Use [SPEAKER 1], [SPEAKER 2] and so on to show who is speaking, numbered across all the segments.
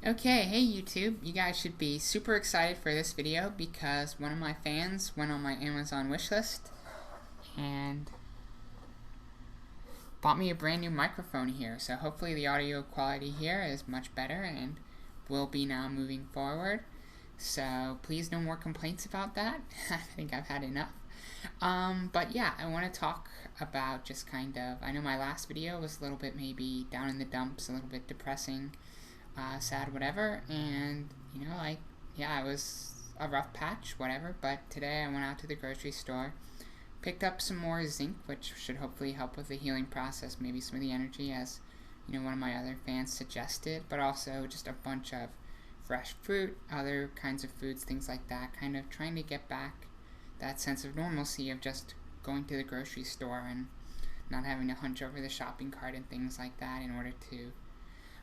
[SPEAKER 1] Okay, hey YouTube, you guys should be super excited for this video because one of my fans went on my Amazon wishlist and bought me a brand new microphone here. So hopefully the audio quality here is much better and will be now moving forward. So please no more complaints about that. I think I've had enough. But yeah, I want to talk about just kind of, I know my last video was a little bit maybe down in the dumps, a little bit depressing. Sad, whatever, and yeah, it was a rough patch, whatever, but today I went out to the grocery store, picked up some more zinc, which should hopefully help with the healing process, maybe some of the energy, as one of my other fans suggested, but also just a bunch of fresh fruit, other kinds of foods, things like that, kind of trying to get back that sense of normalcy of just going to the grocery store and not having to hunch over the shopping cart and things like that in order to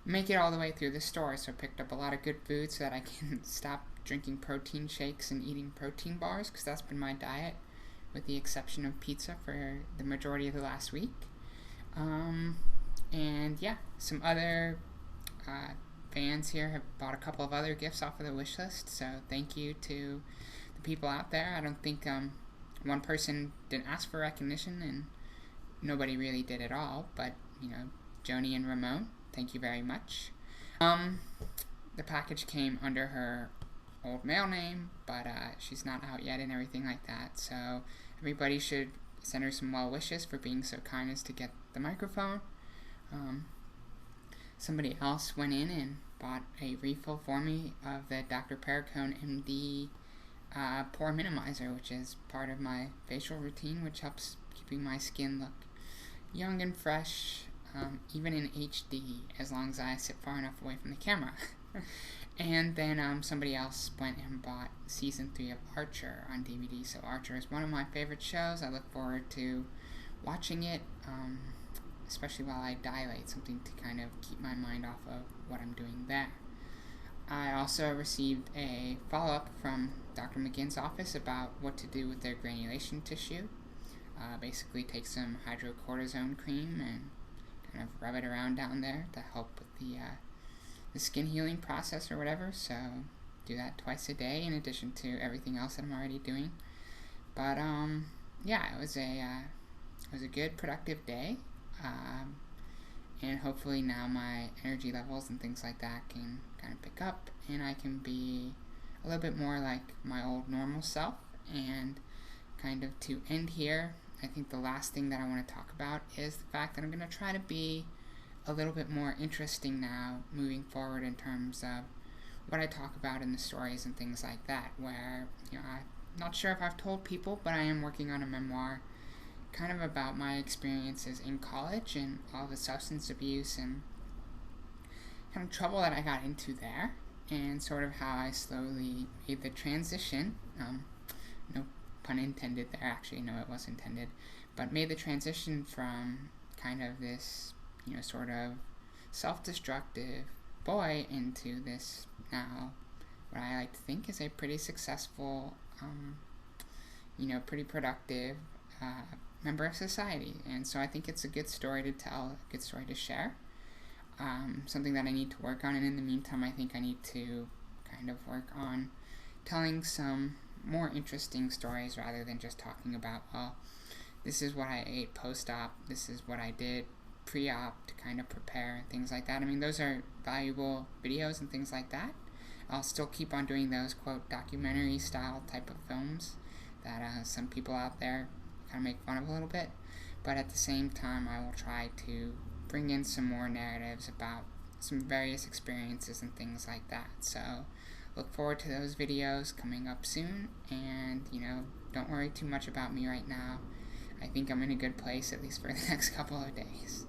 [SPEAKER 1] make it all the way through the store. So I picked up a lot of good food so that I can stop drinking protein shakes and eating protein bars, because that's been my diet with the exception of pizza for the majority of the last week. And yeah, some other fans here have bought a couple of other gifts off of the wish list, so thank you to the people out there. I don't think one person didn't ask for recognition and nobody really did at all, but Joni and Ramon, thank you very much. The package came under her old mail name, but she's not out yet and everything like that, so everybody should send her some well wishes for being so kind as to get the microphone. Somebody else went in and bought a refill for me of the Dr. Perricone MD pore minimizer, which is part of my facial routine, which helps keeping my skin look young and fresh, even in HD, as long as I sit far enough away from the camera. And then somebody else went and bought season 3 of Archer on DVD. So Archer is one of my favorite shows. I look forward to watching it, especially while I dilate, something to kind of keep my mind off of what I'm doing there. I also received a follow-up from Dr. McGinn's office about what to do with their granulation tissue. Basically take some hydrocortisone cream and kind of rub it around down there to help with the skin healing process or whatever. So do that twice a day in addition to everything else that I'm already doing. But yeah, it was a good productive day, and hopefully now my energy levels and things like that can kind of pick up and I can be a little bit more like my old normal self. And kind of to end here, I think the last thing that I want to talk about is the fact that I'm going to try to be a little bit more interesting now moving forward in terms of what I talk about in the stories and things like that, where I'm not sure if I've told people, but I am working on a memoir kind of about my experiences in college and all the substance abuse and kind of trouble that I got into there, and sort of how I slowly made the transition, no pun intended there, actually, no, it was intended, but made the transition from kind of this, sort of self-destructive boy into this now, what I like to think is a pretty successful, pretty productive member of society. And so I think it's a good story to tell, a good story to share, something that I need to work on, and in the meantime I think I need to kind of work on telling some more interesting stories rather than just talking about, well, this is what I ate post-op, this is what I did pre-op to kind of prepare and things like that. I mean, those are valuable videos and things like that. I'll still keep on doing those, quote, documentary style type of films that some people out there kind of make fun of a little bit, but at the same time I will try to bring in some more narratives about some various experiences and things like that. So look forward to those videos coming up soon, and don't worry too much about me right now. I think I'm in a good place, at least for the next couple of days.